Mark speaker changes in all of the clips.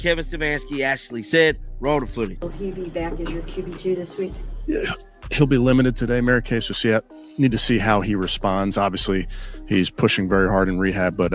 Speaker 1: Kevin Stefanski actually said. Roll the footage.
Speaker 2: Will he be back as your QB2 this week?
Speaker 3: Yeah, he'll be limited today. Mary Kay, so need to see how he responds. Obviously, he's pushing very hard in rehab, but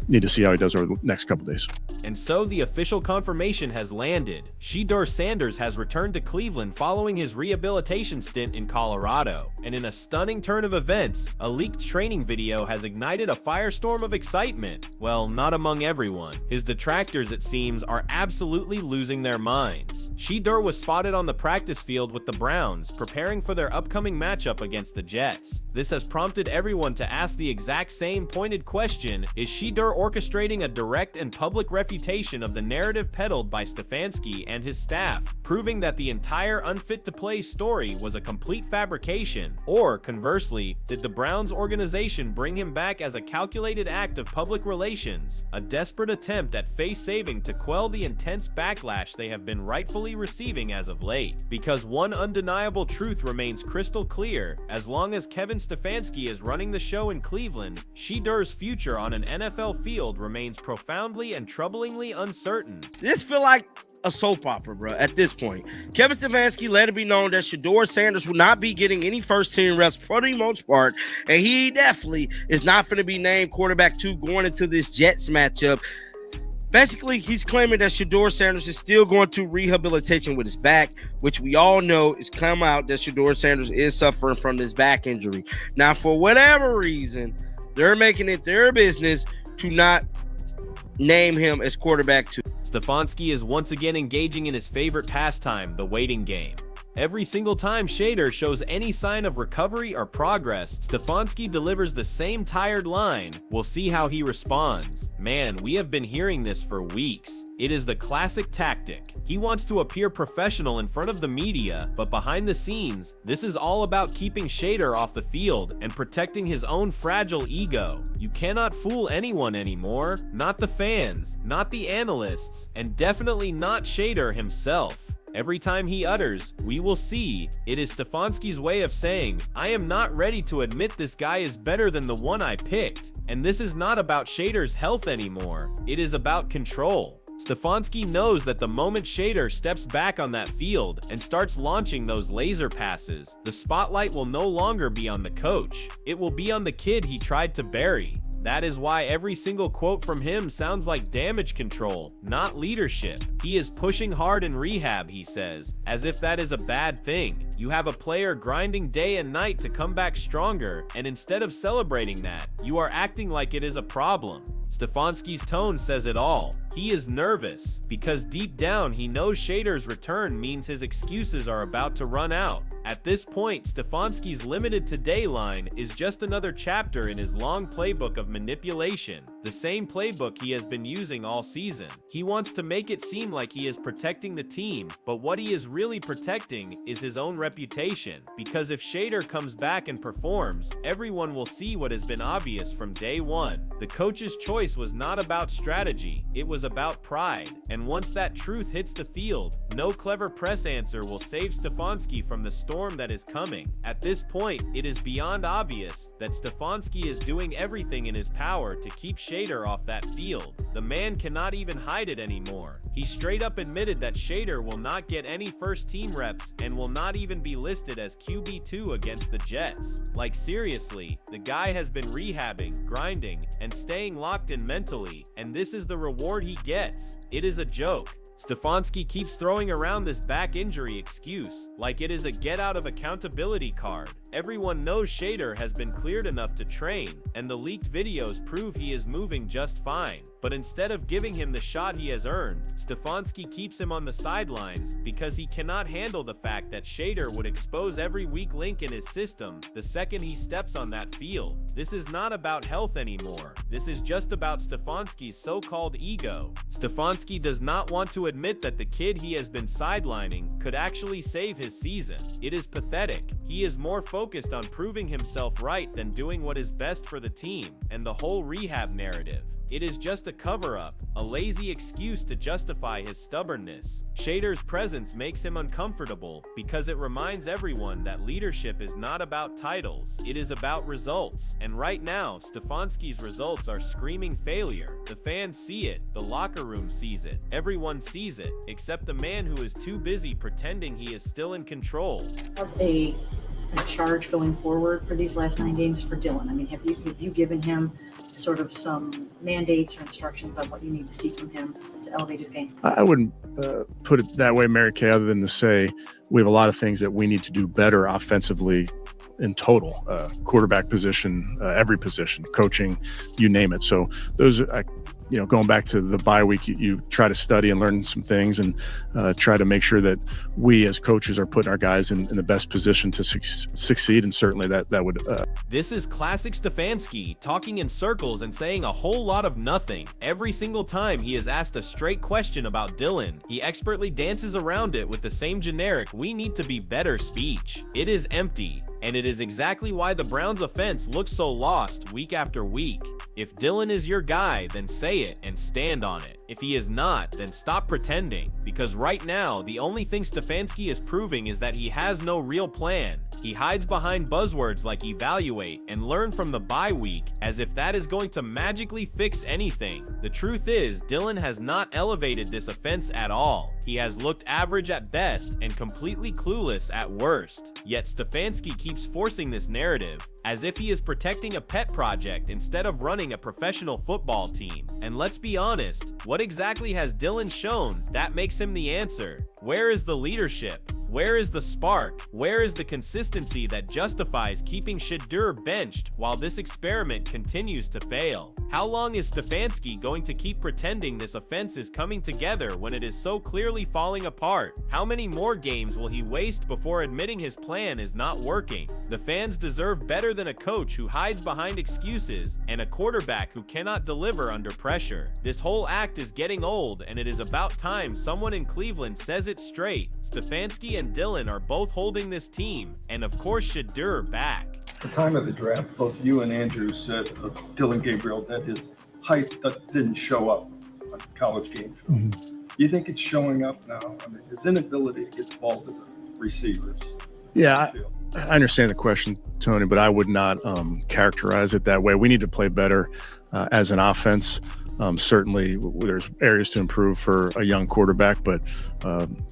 Speaker 3: need to see how he does over the next couple days.
Speaker 4: And so the official confirmation has landed. Shedeur Sanders has returned to Cleveland following his rehabilitation stint in Colorado. And in a stunning turn of events, a leaked training video has ignited a firestorm of excitement. Well, not among everyone. His detractors, it seems, are absolutely losing their minds. Shedeur was spotted on the practice field with the Browns, preparing for their upcoming matchup against the Jets. This has prompted everyone to ask the exact same pointed question: is Shedeur orchestrating a direct and public refutation of the narrative peddled by Stefanski and his staff, proving that the entire unfit-to-play story was a complete fabrication? Or, conversely, did the Browns organization bring him back as a calculated act of public relations, a desperate attempt at face-saving to quell the intense backlash they have been rightfully receiving as of late? Because one undeniable truth remains crystal clear: as long as Kevin Stefanski is running the show in Cleveland, Shedeur's future on an NFL field remains profoundly and troublingly uncertain.
Speaker 1: This feel like a soap opera, bro, at this point. Kevin Stefanski let it be known that Shedeur Sanders will not be getting any first-team reps for the most part, and he definitely is not going to be named quarterback 2 going into this Jets matchup. Basically, he's claiming that Shedeur Sanders is still going to rehabilitation with his back, which we all know is come out that Shedeur Sanders is suffering from this back injury. Now, for whatever reason, they're making it their business to not name him as quarterback 2.
Speaker 4: Stefanski is once again engaging in his favorite pastime, the waiting game. Every single time Shedeur shows any sign of recovery or progress, Stefanski delivers the same tired line: "We'll see how he responds." Man, we have been hearing this for weeks. It is the classic tactic. He wants to appear professional in front of the media, but behind the scenes, this is all about keeping Shedeur off the field and protecting his own fragile ego. You cannot fool anyone anymore. Not the fans, not the analysts, and definitely not Shedeur himself. Every time he utters, "we will see," it is Stefanski's way of saying, "I am not ready to admit this guy is better than the one I picked." And this is not about Shedeur's health anymore. It is about control. Stefanski knows that the moment Shedeur steps back on that field and starts launching those laser passes, the spotlight will no longer be on the coach. It will be on the kid he tried to bury. That is why every single quote from him sounds like damage control, not leadership. He is pushing hard in rehab, he says, as if that is a bad thing. You have a player grinding day and night to come back stronger, and instead of celebrating that, you are acting like it is a problem. Stefanski's tone says it all. He is nervous because deep down he knows Shedeur's return means his excuses are about to run out. At this point, Stefanski's limited today line is just another chapter in his long playbook of manipulation, the same playbook he has been using all season. He wants to make it seem like he is protecting the team, but what he is really protecting is his own reputation, because if Shedeur comes back and performs, everyone will see what has been obvious from day one. The coach's choice was not about strategy, it was about pride, and once that truth hits the field, no clever press answer will save Stefanski from the storm that is coming. At this point, it is beyond obvious that Stefanski is doing everything in his power to keep Shedeur off that field. The man cannot even hide it anymore. He straight up admitted that Shedeur will not get any first team reps and will not even be listed as QB2 against the Jets. Like seriously, the guy has been rehabbing, grinding, and staying locked in mentally, and this is the reward he gets. It is a joke. Stefanski keeps throwing around this back injury excuse like it is a get out of accountability card. Everyone knows Shedeur has been cleared enough to train, and the leaked videos prove he is moving just fine. But instead of giving him the shot he has earned, Stefanski keeps him on the sidelines because he cannot handle the fact that Shedeur would expose every weak link in his system the second he steps on that field. This is not about health anymore. This is just about Stefanski's so-called ego. Stefanski does not want to admit that the kid he has been sidelining could actually save his season. It is pathetic. He is more focused on proving himself right than doing what is best for the team and the whole rehab narrative. It is just a cover-up, a lazy excuse to justify his stubbornness. Shedeur's presence makes him uncomfortable because it reminds everyone that leadership is not about titles, it is about results. And right now, Stefanski's results are screaming failure. The fans see it, the locker room sees it, everyone sees it, except the man who is too busy pretending he is still in control.
Speaker 2: A charge going forward for these last 9 games for Dylan? I mean, have you given him sort of some mandates or instructions on what you need to see from him to elevate his game?
Speaker 3: I wouldn't put it that way, Mary Kay, other than to say we have a lot of things that we need to do better offensively in total, quarterback position, every position, coaching, you name it. So those are, going back to the bye week, you try to study and learn some things and try to make sure that we as coaches are putting our guys in the best position to succeed. And certainly that would.
Speaker 4: This is classic Stefanski, talking in circles and saying a whole lot of nothing. Every single time he is asked a straight question about Dylan, he expertly dances around it with the same generic "we need to be better" speech. It is empty. And it is exactly why the Browns' offense looks so lost week after week. If Dylan is your guy, then say it and stand on it. If he is not, then stop pretending. Because right now, the only thing Stefanski is proving is that he has no real plan. He hides behind buzzwords like evaluate and learn from the bye week, as if that is going to magically fix anything. The truth is, Dylan has not elevated this offense at all. He has looked average at best and completely clueless at worst. Yet Stefanski keeps forcing this narrative, as if he is protecting a pet project instead of running a professional football team. And let's be honest, what exactly has Dylan shown that makes him the answer? Where is the leadership? Where is the spark? Where is the consistency that justifies keeping Shedeur benched while this experiment continues to fail? How long is Stefanski going to keep pretending this offense is coming together when it is so clearly falling apart? How many more games will he waste before admitting his plan is not working? The fans deserve better than a coach who hides behind excuses and a quarterback who cannot deliver under pressure. This whole act is getting old, and it is about time someone in Cleveland says it straight. Stefanski and Dylan are both holding this team, and of course Shedeur back.
Speaker 5: At the time of the draft, both you and Andrew said of Dylan Gabriel that his height didn't show up on college game film. Do you think it's showing up now? I mean, his inability to get the ball to the receivers.
Speaker 3: Yeah, I understand the question, Tony, but I would not characterize it that way. We need to play better as an offense. Certainly, there's areas to improve for a young quarterback, but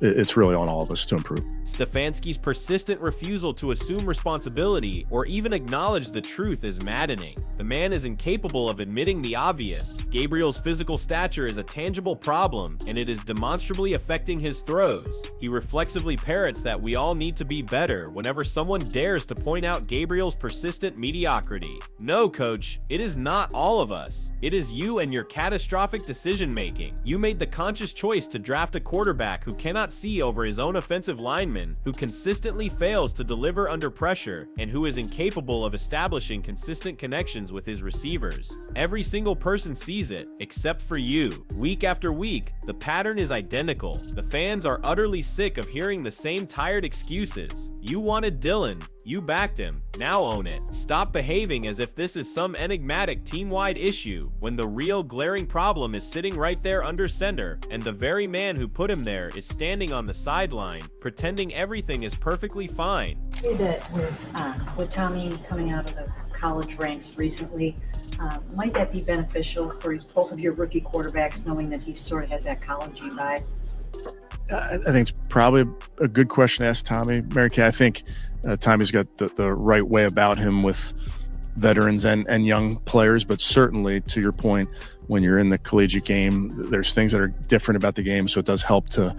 Speaker 3: it's really on all of us to improve.
Speaker 4: Stefanski's persistent refusal to assume responsibility or even acknowledge the truth is maddening. The man is incapable of admitting the obvious. Gabriel's physical stature is a tangible problem, and it is demonstrably affecting his throws. He reflexively parrots that we all need to be better whenever someone dares to point out Gabriel's persistent mediocrity. No, coach, it is not all of us. It is you and your catastrophic decision-making. You made the conscious choice to draft a quarterback who cannot see over his own offensive lineman, who consistently fails to deliver under pressure, and who is incapable of establishing consistent connections with his receivers. Every single person sees it, except for you. Week after week, the pattern is identical. The fans are utterly sick of hearing the same tired excuses. You wanted Dylan. You backed him. Now own it. Stop behaving as if this is some enigmatic team-wide issue when the real glaring problem is sitting right there under center, and the very man who put him there is standing on the sideline, pretending everything is perfectly fine.
Speaker 2: Say that with Tommy coming out of the college ranks recently, might that be beneficial for both of your rookie quarterbacks, knowing that he sort of has that college-y vibe?
Speaker 3: I think it's probably a good question to ask Tommy. Mary Kay, I think Tommy's got the right way about him with veterans and young players, but certainly to your point, when you're in the collegiate game, there's things that are different about the game, so it does help to,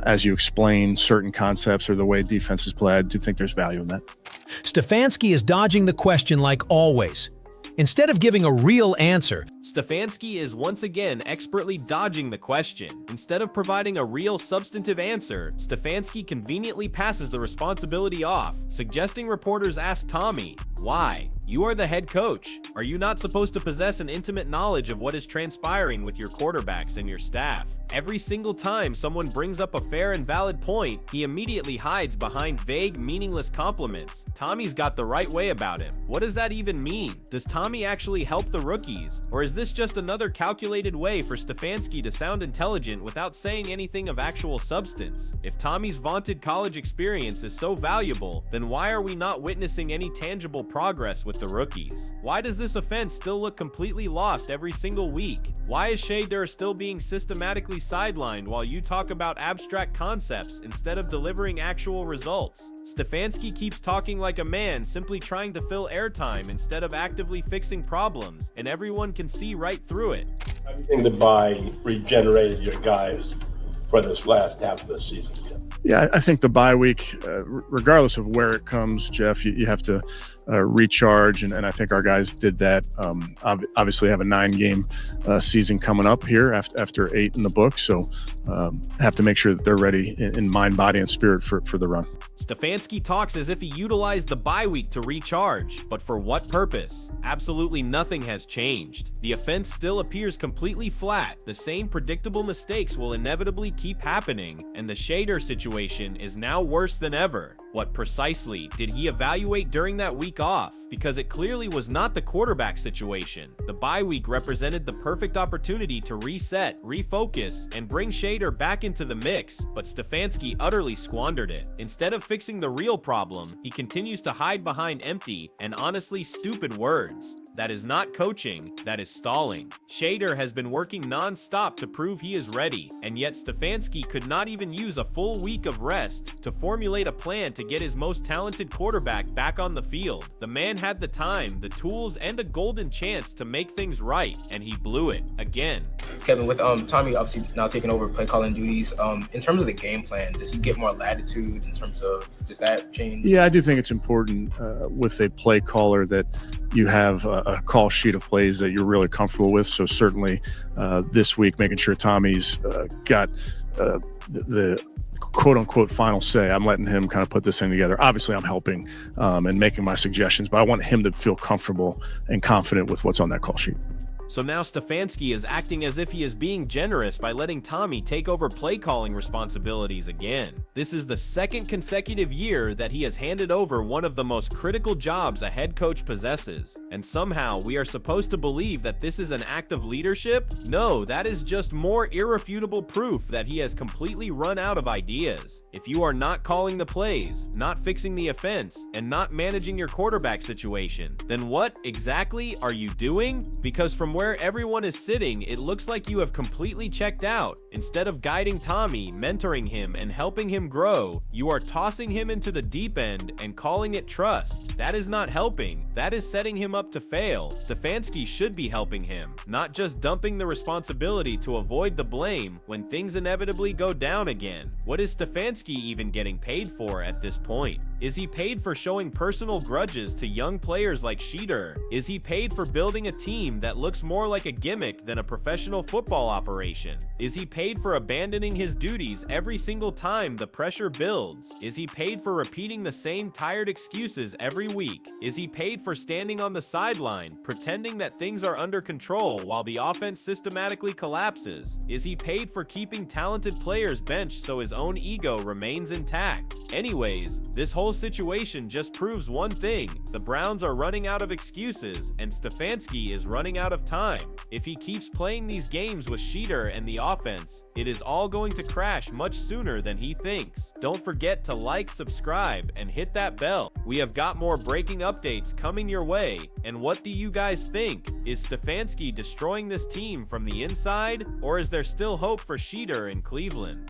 Speaker 3: as you explain certain concepts or the way defenses play, I do think there's value in that.
Speaker 6: Stefanski is dodging the question like always. Instead of giving a real answer,
Speaker 4: Stefanski is once again expertly dodging the question. Instead of providing a real substantive answer, Stefanski conveniently passes the responsibility off, suggesting reporters ask Tommy, why? You are the head coach. Are you not supposed to possess an intimate knowledge of what is transpiring with your quarterbacks and your staff? Every single time someone brings up a fair and valid point, he immediately hides behind vague, meaningless compliments. Tommy's got the right way about him. What does that even mean? Does Tommy actually help the rookies? Or is is this just another calculated way for Stefanski to sound intelligent without saying anything of actual substance? If Tommy's vaunted college experience is so valuable, then why are we not witnessing any tangible progress with the rookies? Why does this offense still look completely lost every single week? Why is Shedeur still being systematically sidelined while you talk about abstract concepts instead of delivering actual results? Stefanski keeps talking like a man simply trying to fill airtime instead of actively fixing problems, and everyone can see right through it.
Speaker 7: How do you think the bye regenerated your guys for this last half of the season?
Speaker 3: Yeah, I think the bye week, regardless of where it comes, Jeff, you have to recharge, and I think our guys did that. Obviously, have a 9-game season coming up here after 8 in the book, so have to make sure that they're ready in mind, body, and spirit for the run.
Speaker 4: Stefanski talks as if he utilized the bye week to recharge, but for what purpose? Absolutely nothing has changed. The offense still appears completely flat. The same predictable mistakes will inevitably keep happening, and the Shedeur situation is now worse than ever. What precisely did he evaluate during that week off? Because it clearly was not the quarterback situation. The bye week represented the perfect opportunity to reset, refocus, and bring Shedeur back into the mix, but Stefanski utterly squandered it. Instead of fixing the real problem, he continues to hide behind empty and honestly stupid words. That is not coaching, that is stalling. Shedeur has been working non-stop to prove he is ready, and yet Stefanski could not even use a full week of rest to formulate a plan to get his most talented quarterback back on the field. The man had the time, the tools, and a golden chance to make things right, and he blew it again.
Speaker 8: Kevin, with Tommy obviously now taking over play calling duties, in terms of the game plan, does he get more latitude in terms of, does that change?
Speaker 3: Yeah, I do think it's important with a play caller that you have a call sheet of plays that you're really comfortable with. So certainly this week, making sure Tommy's got the quote unquote final say. I'm letting him kind of put this thing together. Obviously, I'm helping and making my suggestions, but I want him to feel comfortable and confident with what's on that call sheet.
Speaker 4: So now Stefanski is acting as if he is being generous by letting Tommy take over play calling responsibilities again. This is the second consecutive year that he has handed over one of the most critical jobs a head coach possesses. And somehow we are supposed to believe that this is an act of leadership? No, that is just more irrefutable proof that he has completely run out of ideas. If you are not calling the plays, not fixing the offense, and not managing your quarterback situation, then what exactly are you doing? Because from where everyone is sitting, it looks like you have completely checked out. Instead of guiding Tommy, mentoring him, and helping him grow, you are tossing him into the deep end and calling it trust. That is not helping. That is setting him up to fail. Stefanski should be helping him, not just dumping the responsibility to avoid the blame when things inevitably go down again. What is Stefanski even getting paid for at this point? Is he paid for showing personal grudges to young players like Shedeur? Is he paid for building a team that looks more like a gimmick than a professional football operation? Is he paid for abandoning his duties every single time the pressure builds? Is he paid for repeating the same tired excuses every week? Is he paid for standing on the sideline, pretending that things are under control while the offense systematically collapses? Is he paid for keeping talented players benched so his own ego remains intact? Anyways, this whole situation just proves one thing: the Browns are running out of excuses, and Stefanski is running out of time. If he keeps playing these games with Shedeur and the offense, it is all going to crash much sooner than he thinks. Don't forget to like, subscribe, and hit that bell. We have got more breaking updates coming your way. And what do you guys think? Is Stefanski destroying this team from the inside, or is there still hope for Shedeur in Cleveland?